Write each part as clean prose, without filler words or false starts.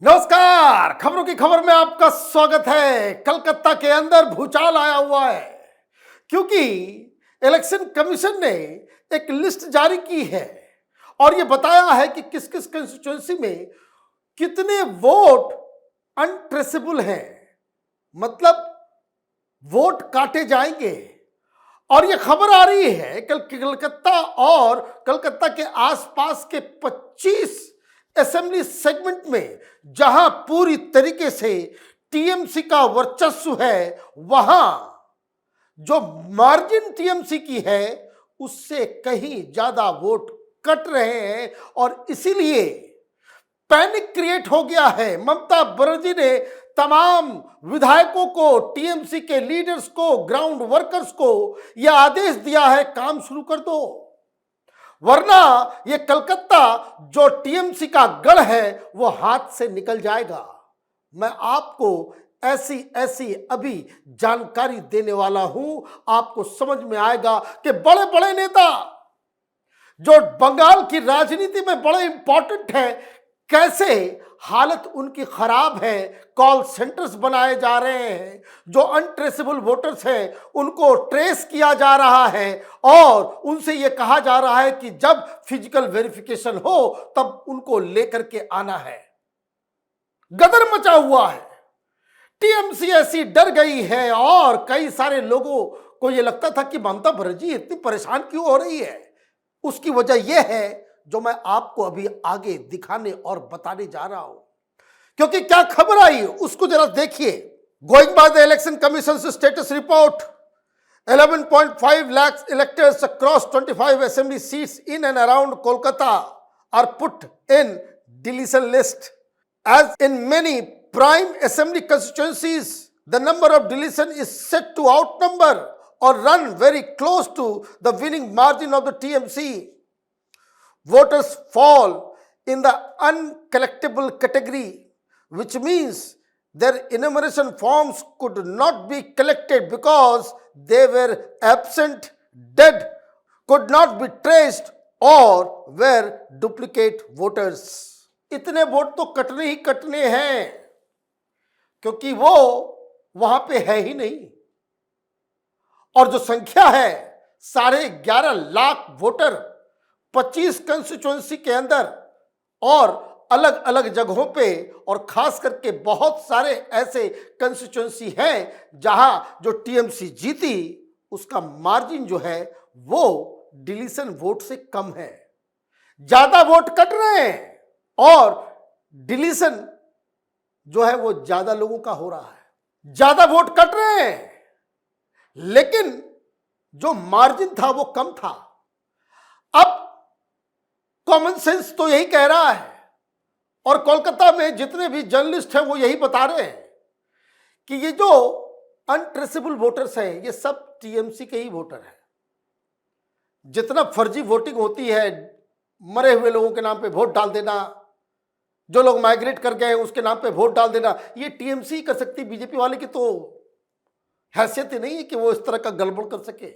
नमस्कार। खबरों की खबर में आपका स्वागत है। कलकत्ता के अंदर भूचाल आया हुआ है क्योंकि इलेक्शन कमीशन ने एक लिस्ट जारी की है और यह बताया है कि किस किस कंस्टिट्यूएंसी में कितने वोट अनट्रेसेबल हैं, मतलब वोट काटे जाएंगे। और यह खबर आ रही है कलकत्ता और कलकत्ता के आसपास के 25 असेंबली सेगमेंट में जहां पूरी तरीके से टीएमसी का वर्चस्व है, वहां जो मार्जिन टीएमसी की है उससे कहीं ज्यादा वोट कट रहे हैं और इसीलिए पैनिक क्रिएट हो गया है। ममता बनर्जी ने तमाम विधायकों को, टीएमसी के लीडर्स को, ग्राउंड वर्कर्स को यह आदेश दिया है, काम शुरू कर दो, वरना यह कलकत्ता जो टीएमसी का गढ़ है वो हाथ से निकल जाएगा। मैं आपको ऐसी ऐसी अभी जानकारी देने वाला हूं, आपको समझ में आएगा कि बड़े बड़े नेता जो बंगाल की राजनीति में बड़े इंपॉर्टेंट है, कैसे हालत उनकी खराब है। कॉल सेंटर्स बनाए जा रहे हैं, जो अनट्रेसेबल वोटर्स हैं उनको ट्रेस किया जा रहा है और उनसे यह कहा जा रहा है कि जब फिजिकल वेरिफिकेशन हो तब उनको लेकर के आना है। गदर मचा हुआ है। टीएमसी ऐसी डर गई है और कई सारे लोगों को यह लगता था कि ममता बनर्जी इतनी परेशान क्यों हो रही है। उसकी वजह यह है जो मैं आपको अभी आगे दिखाने और बताने जा रहा हूं, क्योंकि क्या खबर आई उसको जरा देखिए। Going by the election commission status report, 11.5 lakhs electors across 25 assembly seats in and around Kolkata are put in deletion list. As in many prime assembly constituencies, the number of deletion is set to outnumber or run very close to the winning margin of the TMC. Voters fall in the uncollectible category, which means their enumeration forms could not be collected because they were absent, dead, could not be traced or were duplicate voters. इतने vote तो कटने ही कटने हैं क्योंकि वो वहां पे है ही नहीं। और जो संख्या है 11.5 लाख वोटर 25 कंस्टिट्यूएंसी के अंदर और अलग अलग जगहों पे, और खास करके बहुत सारे ऐसे कंस्टिट्यूएंसी हैं जहां जो टीएमसी जीती उसका मार्जिन जो है वो डिलीशन वोट से कम है। ज्यादा वोट कट रहे हैं और डिलीशन जो है वो ज्यादा लोगों का हो रहा है। ज्यादा वोट कट रहे हैं लेकिन जो मार्जिन था वो कम था। अब कॉमन सेंस तो यही कह रहा है और कोलकाता में जितने भी जर्नलिस्ट हैं वो यही बता रहे हैं कि ये जो अनट्रेसेबल वोटर्स हैं ये सब टीएमसी के ही वोटर हैं। जितना फर्जी वोटिंग होती है, मरे हुए लोगों के नाम पे वोट डाल देना, जो लोग माइग्रेट कर गए उसके नाम पे वोट डाल देना, ये टीएमसी कर सकती। बीजेपी वाले की तो हैसियत ही नहीं है कि वो इस तरह का गड़बड़ कर सके।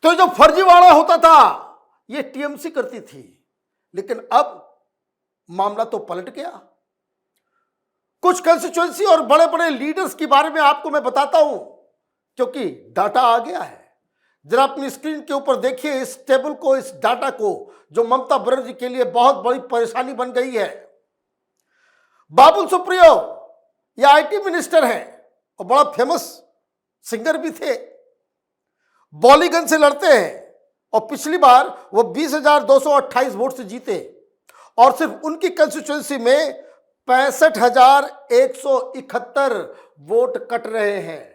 तो जो फर्जीवाड़ा होता था ये टीएमसी करती थी, लेकिन अब मामला तो पलट गया। कुछ कंस्टिट्यूएंसी और बड़े बड़े लीडर्स के बारे में आपको मैं बताता हूं क्योंकि डाटा आ गया है। जरा अपनी स्क्रीन के ऊपर देखिए इस टेबल को, इस डाटा को, जो ममता बनर्जी के लिए बहुत बड़ी परेशानी बन गई है। बाबुल सुप्रियो ये आईटी मिनिस्टर हैं और बड़ा फेमस सिंगर भी थे, बॉलीगंज से लड़ते हैं और पिछली बार वो 20,228 वोट से जीते और सिर्फ उनकी कंस्टिट्यूएंसी में 65,171 वोट कट रहे हैं।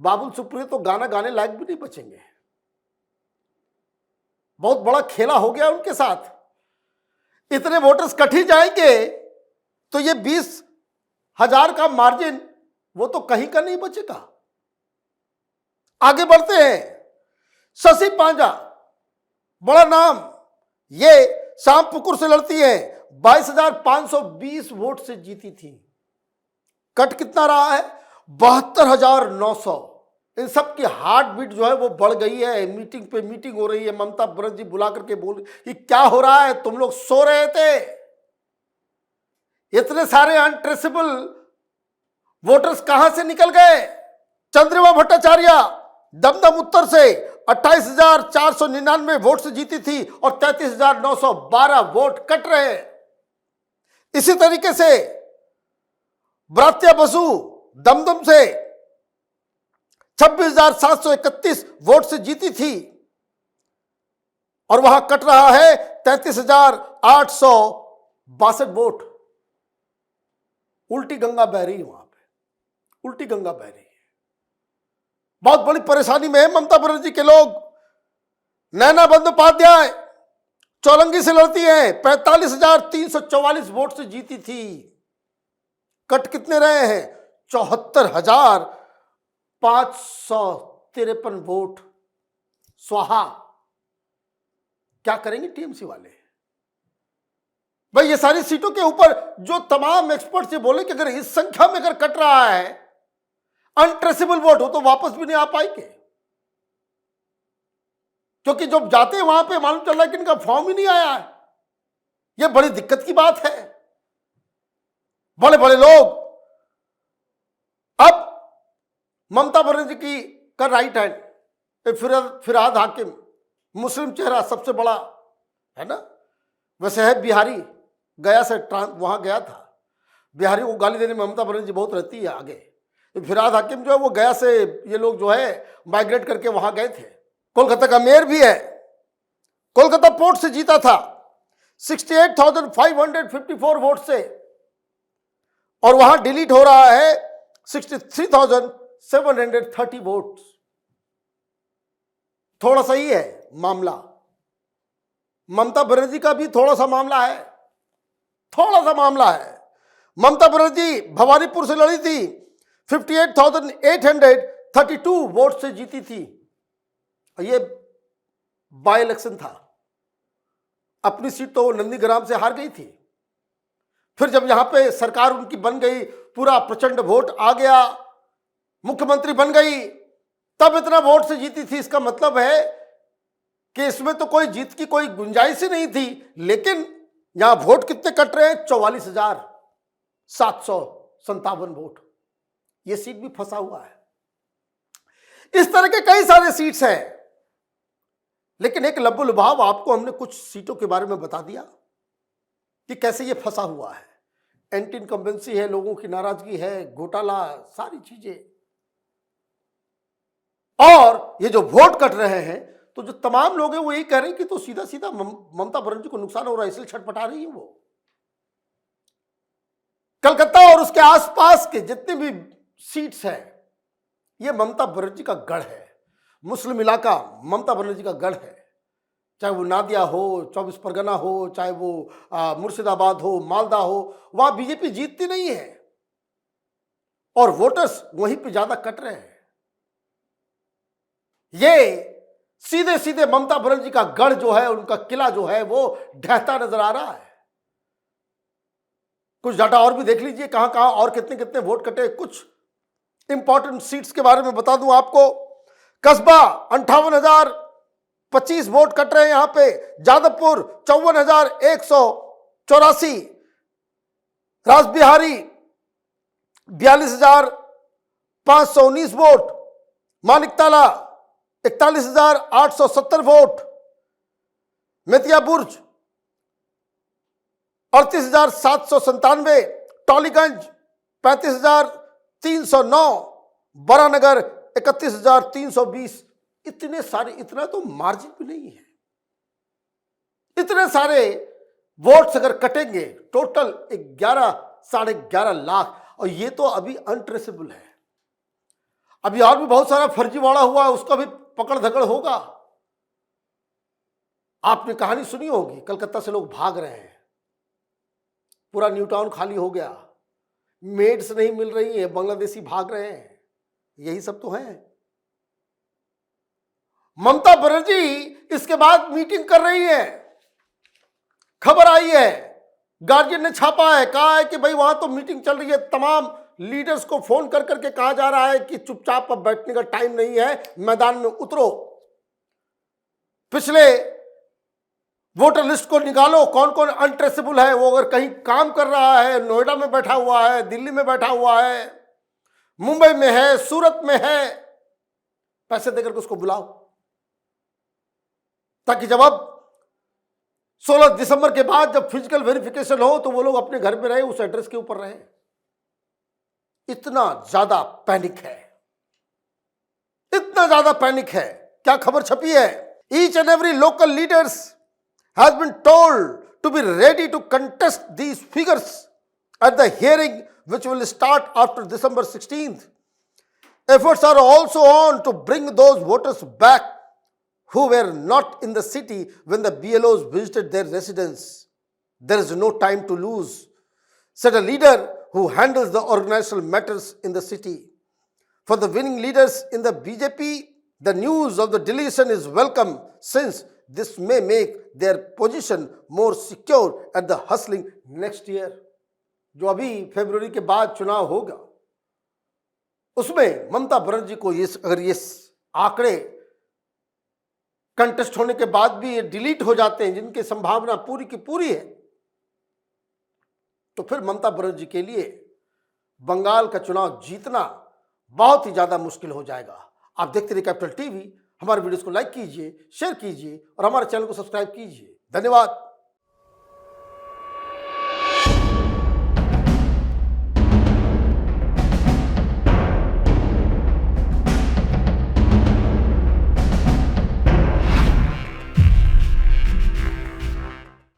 बाबुल सुप्रियो तो गाना गाने लायक भी नहीं बचेंगे। बहुत बड़ा खेला हो गया उनके साथ। इतने वोटर्स कट ही जाएंगे तो ये 20,000 का मार्जिन वो तो कहीं का नहीं बचेगा। आगे बढ़ते हैं। शशि पांजा, बड़ा नाम, ये शामपुकुर से लड़ती है, 22,520 वोट से जीती थी। कट कितना रहा है? 72,900। इन सब की हार्ट बीट जो है वो बढ़ गई है। मीटिंग पे मीटिंग हो रही है। ममता बनर्जी बुला करके बोल कि क्या हो रहा है, तुम लोग सो रहे थे। इतने सारे अनट्रेसेबल वोटर्स कहां से निकल गए? चंद्रिमा भट्टाचार्य दमदम उत्तर से 28,499 वोट से जीती थी और 33,912 वोट कट रहे। इसी तरीके से ब्रात्या बसु दमदम से 26,731 वोट से जीती थी और वहां कट रहा है 33,862 वोट। उल्टी गंगा बह रही है वहां पे, उल्टी गंगा बह रही है। बहुत बड़ी परेशानी में है ममता बनर्जी के लोग। नैना बंदोपाध्याय चौलंगी से लड़ती है, 45,344 वोट से जीती थी। कट कितने रहे हैं? 74,553 वोट स्वाहा। क्या करेंगे टीएमसी वाले? भाई ये सारी सीटों के ऊपर जो तमाम एक्सपर्ट से बोले कि अगर इस संख्या में अगर कट रहा है, अनट्रेसेबल वोट हो तो वापस भी नहीं आ पाएंगे, क्योंकि जब जाते हैं वहां पे मालूम चल रहा है कि इनका फॉर्म ही नहीं आया है। यह बड़ी दिक्कत की बात है। बड़े बड़े लोग अब ममता बनर्जी की का राइट हैंड फिरहाद हाकिम, मुस्लिम चेहरा सबसे बड़ा है ना, वैसे है बिहारी, गया से वहां गया था। बिहारी को गाली देने में ममता बनर्जी बहुत रहती है आगे। फिरहाद हाकिम जो है वो गया से ये लोग जो है माइग्रेट करके वहां गए थे। कोलकाता का मेयर भी है, कोलकाता पोर्ट से जीता था 68,554 वोट से, और वहां डिलीट हो रहा है 63,730 वोट। थोड़ा सा ही है मामला। ममता बनर्जी का भी थोड़ा सा मामला है, थोड़ा सा मामला है। ममता बनर्जी भवानीपुर से लड़ी थी, 58,832 वोट से जीती थी। ये बाय इलेक्शन था। अपनी सीट तो नंदीग्राम से हार गई थी। फिर जब यहां पे सरकार उनकी बन गई, पूरा प्रचंड वोट आ गया, मुख्यमंत्री बन गई, तब इतना वोट से जीती थी। इसका मतलब है कि इसमें तो कोई जीत की कोई गुंजाइश ही नहीं थी। लेकिन यहां वोट कितने कट रहे हैं? 44,757 वोट। यह सीट भी फंसा हुआ है। इस तरह के कई सारे सीट्स हैं, लेकिन एक लब्बो लुभाव आपको हमने कुछ सीटों के बारे में बता दिया कि कैसे ये फंसा हुआ है। एंटी इनकम्बेंसी है, लोगों की नाराजगी है, घोटाला, सारी चीजें। और ये जो वोट कट रहे हैं, तो जो तमाम लोग हैं वो यही कह रहे हैं कि तो सीधा सीधा ममता बनर्जी को नुकसान हो रहा है, इसलिए छटपटा रही है वो। कलकत्ता और उसके आसपास के जितने भी सीट्स हैं, ये ममता बनर्जी का गढ़ है। मुस्लिम इलाका ममता बनर्जी का गढ़ है। चाहे वो नादिया हो, 24 परगना हो, चाहे वो मुर्शिदाबाद हो, मालदा हो, वहां बीजेपी जीतती नहीं है और वोटर्स वहीं पे ज्यादा कट रहे हैं। ये सीधे सीधे ममता बनर्जी का गढ़ जो है, उनका किला जो है, वो ढहता नजर आ रहा है। कुछ डाटा और भी देख लीजिए, कहां कहां और कितने कितने वोट कटे। कुछ इंपॉर्टेंट सीट्स के बारे में बता दूं आपको। कस्बा 58,025 वोट कट रहे हैं यहां पे। जादवपुर 54,184। रासबिहारी 42,519 वोट। मानिकताला 41,870 वोट। मेतिया बुर्ज 38,797। टॉलीगंज 35,309। बरानगर 31,320। इतने सारे, इतना तो मार्जिन भी नहीं है। इतने सारे वोट्स अगर कटेंगे, टोटल 11 साढ़े 11 लाख, और ये तो अभी अनट्रेसेबल है। अभी और भी बहुत सारा फर्जीवाड़ा हुआ है, उसका भी पकड़ धकड़ होगा। आपने कहानी सुनी होगी, कलकत्ता से लोग भाग रहे हैं, पूरा न्यू टाउन खाली हो गया, मेड्स नहीं मिल रही है, बांग्लादेशी भाग रहे हैं। यही सब तो है। ममता बनर्जी इसके बाद मीटिंग कर रही है। खबर आई है, गार्जियन ने छापा है, कहा है कि भाई वहां तो मीटिंग चल रही है। तमाम लीडर्स को फोन कर करके कहा जा रहा है कि चुपचाप अब बैठने का टाइम नहीं है, मैदान में उतरो। पिछले वोटर लिस्ट को निकालो, कौन कौन अनट्रेसेबल है, वो अगर कहीं काम कर रहा है, नोएडा में बैठा हुआ है, दिल्ली में बैठा हुआ है, मुंबई में है, सूरत में है, पैसे देकर के उसको बुलाओ, ताकि जब अब 16 दिसंबर के बाद जब फिजिकल वेरिफिकेशन हो तो वो लोग अपने घर में रहे, उस एड्रेस के ऊपर रहे। इतना ज्यादा पैनिक है, इतना ज्यादा पैनिक है। क्या खबर छपी है? Each and every local leaders has been told to be ready to contest these figures at the hearing which will start after December 16th. Efforts are also on to bring those voters back who were not in the city when the BLOs visited their residence. There is no time to lose, said a leader who handles the organizational matters in the city. For the winning leaders in the BJP, the news of the deletion is welcome since this may make their position more secure at the hustling next year. जो अभी फरवरी के बाद चुनाव होगा उसमें ममता बनर्जी को अगर ये आंकड़े कंटेस्ट होने के बाद भी ये डिलीट हो जाते हैं, जिनकी संभावना पूरी की पूरी है, तो फिर ममता बनर्जी के लिए बंगाल का चुनाव जीतना बहुत ही ज्यादा मुश्किल हो जाएगा। आप देखते रहिए कैपिटल टीवी। हमारे वीडियोस को लाइक कीजिए, शेयर कीजिए और हमारे चैनल को सब्सक्राइब कीजिए। धन्यवाद।